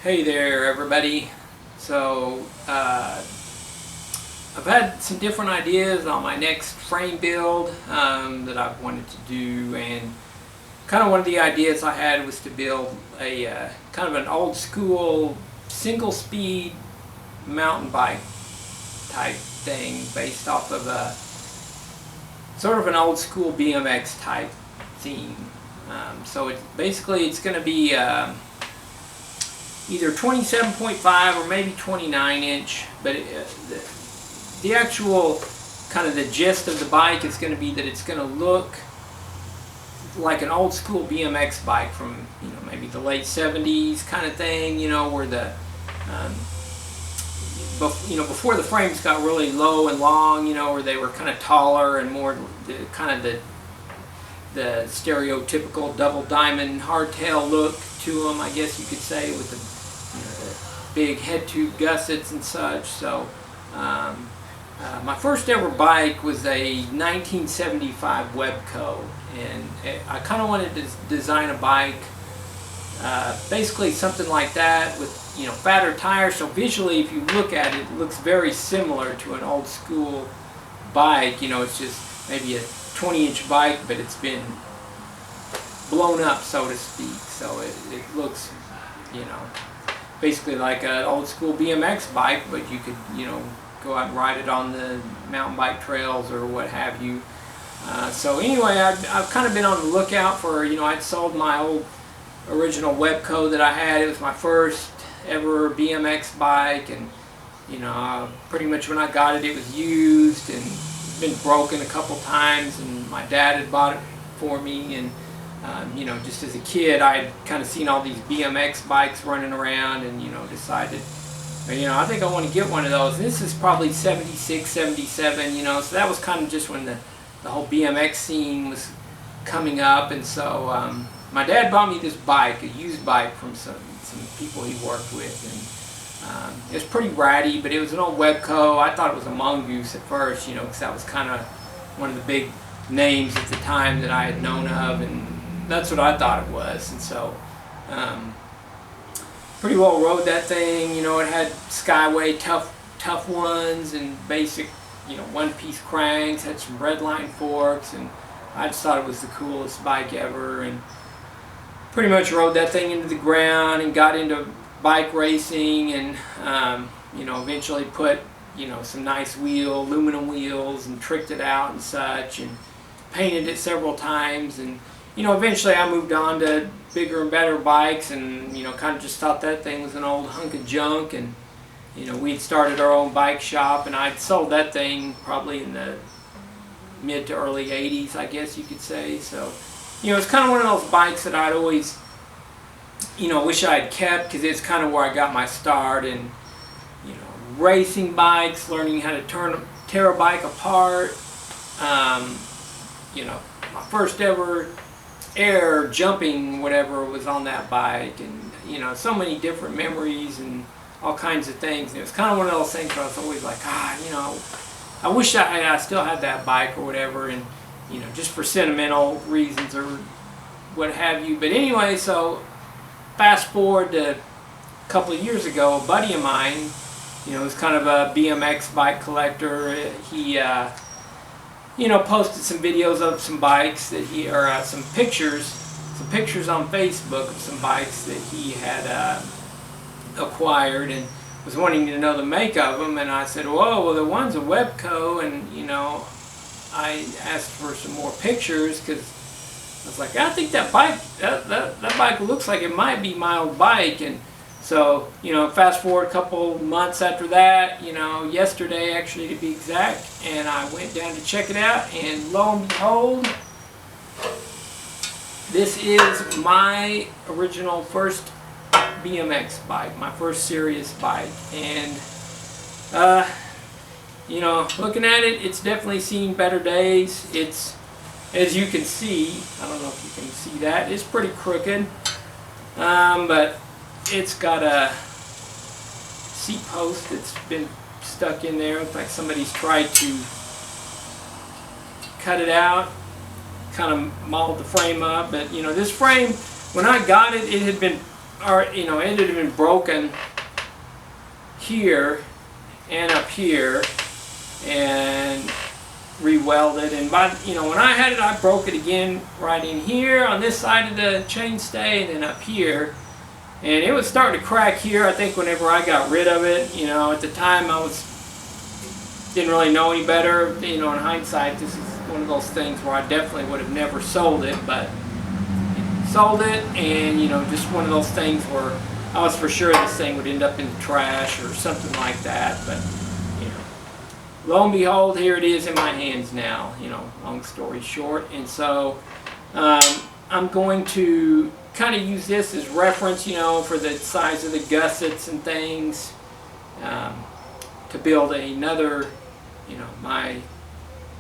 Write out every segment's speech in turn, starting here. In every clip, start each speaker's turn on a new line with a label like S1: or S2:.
S1: Hey there, everybody. So, I've had some different ideas on my next frame build that I've wanted to do, and kind of one of the ideas I had was to build a kind of an old school single speed mountain bike type thing based off of a sort of an old school BMX type theme. So it's going to be either 27.5 or maybe 29 inch, but the actual kind of the gist of the bike is going to be that it's going to look like an old school BMX bike from maybe the late 70s kind of thing, where the before the frames got really low and long, where they were kind of taller and more the stereotypical double diamond hardtail look to them, I guess you could say, with the big head tube gussets and such. So my first ever bike was a 1975 Webco, and I kind of wanted to design a bike basically something like that with fatter tires, so visually if you look at it, it looks very similar to an old school bike. It's just maybe a 20-inch bike, but it's been blown up, so to speak, so it looks basically like an old school BMX bike, but you could go out and ride it on the mountain bike trails or what have you. So anyway, I've kind of been on the lookout for, I'd sold my old original Webco that I had. It was my first ever BMX bike, and pretty much when I got it, it was used and been broken a couple times, and my dad had bought it for me, and just as a kid I had kind of seen all these BMX bikes running around, and decided I think I want to get one of those. And this is probably 76, 77, so that was kind of just when the whole BMX scene was coming up. And so my dad bought me this bike, a used bike from some people he worked with, and it was pretty ratty, but it was an old Webco. I thought it was a mongoose at first, because that was kind of one of the big names at the time that I had known of, and that's what I thought it was. And so pretty well rode that thing. It had Skyway tough ones and basic one-piece cranks, had some redline forks, and I just thought it was the coolest bike ever, and pretty much rode that thing into the ground and got into bike racing, and eventually put some nice aluminum wheels, and tricked it out and such, and painted it several times. And eventually I moved on to bigger and better bikes, and kind of just thought that thing was an old hunk of junk. And we'd started our own bike shop, and I'd sold that thing probably in the mid to early 80s, I guess you could say. So it's kind of one of those bikes that I'd always wish I had kept, because it's kind of where I got my start in racing bikes, learning how to tear a bike apart. My first ever air jumping whatever was on that bike, and so many different memories and all kinds of things. And it was kind of one of those things where I was always like, I wish I still had that bike or whatever, and just for sentimental reasons or what have you. But anyway, so fast forward to a couple of years ago, a buddy of mine, was kind of a BMX bike collector. He posted some videos of some bikes that some pictures on Facebook of some bikes that he had acquired, and was wanting to know the make of them. And I said, well, the one's a Webco, and I asked for some more pictures, because I was like, I think that bike that bike looks like it might be my old bike. And so fast forward a couple months after that, yesterday actually to be exact, and I went down to check it out, and lo and behold, this is my original first BMX bike, my first serious bike. And looking at it, it's definitely seen better days. It's, as you can see, I don't know if you can see that, it's pretty crooked, but it's got a seat post that's been stuck in there. Looks like somebody's tried to cut it out, kind of modeled the frame up. But this frame, when I got it, it had been it had been broken here and up here, and re-welded. And when I had it, I broke it again right in here on this side of the chainstay, and then up here. And it was starting to crack here, I think, whenever I got rid of it. At the time didn't really know any better. In hindsight, this is one of those things where I definitely would have never sold it, but sold it, and just one of those things where I was for sure this thing would end up in the trash or something like that. But lo and behold, here it is in my hands now. Long story short, and so I'm going to kind of use this as reference, for the size of the gussets and things, to build another, my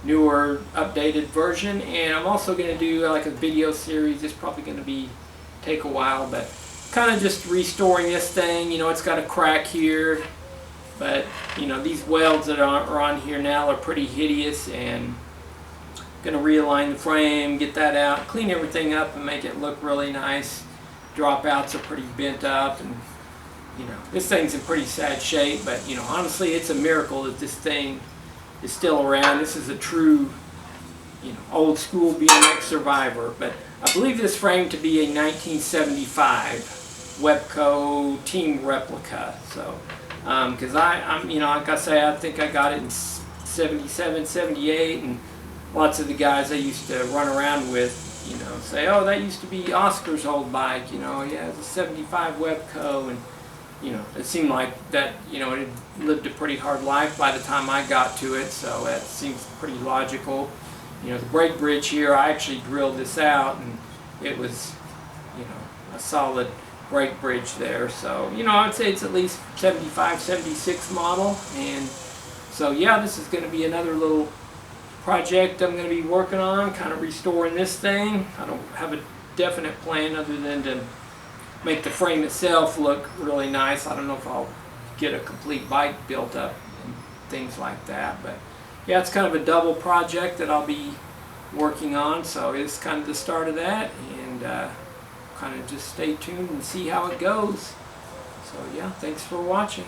S1: newer updated version. And I'm also going to do like a video series. It's probably going to take a while, but kind of just restoring this thing. It's got a crack here, but these welds that are on here now are pretty hideous, and going to realign the frame, get that out, clean everything up, and make it look really nice. Dropouts are pretty bent up, and this thing's in pretty sad shape, but honestly, it's a miracle that this thing is still around. This is a true old school BMX survivor. But I believe this frame to be a 1975 Webco team replica. So because I'm like I say, I think I got it in 77, 78, and lots of the guys I used to run around with, say, oh, that used to be Oscar's old bike, yeah, it's a 75 Webco, and it seemed like that, it had lived a pretty hard life by the time I got to it, so that seems pretty logical. The brake bridge here, I actually drilled this out, and it was, a solid brake bridge there, so, I would say it's at least 75, 76 model. And so, yeah, this is going to be another little project I'm going to be working on, kind of restoring this thing. I don't have a definite plan other than to make the frame itself look really nice. I don't know if I'll get a complete bike built up and things like that, but yeah, it's kind of a double project that I'll be working on, so it's kind of the start of that, and kind of just stay tuned and see how it goes. So yeah, thanks for watching.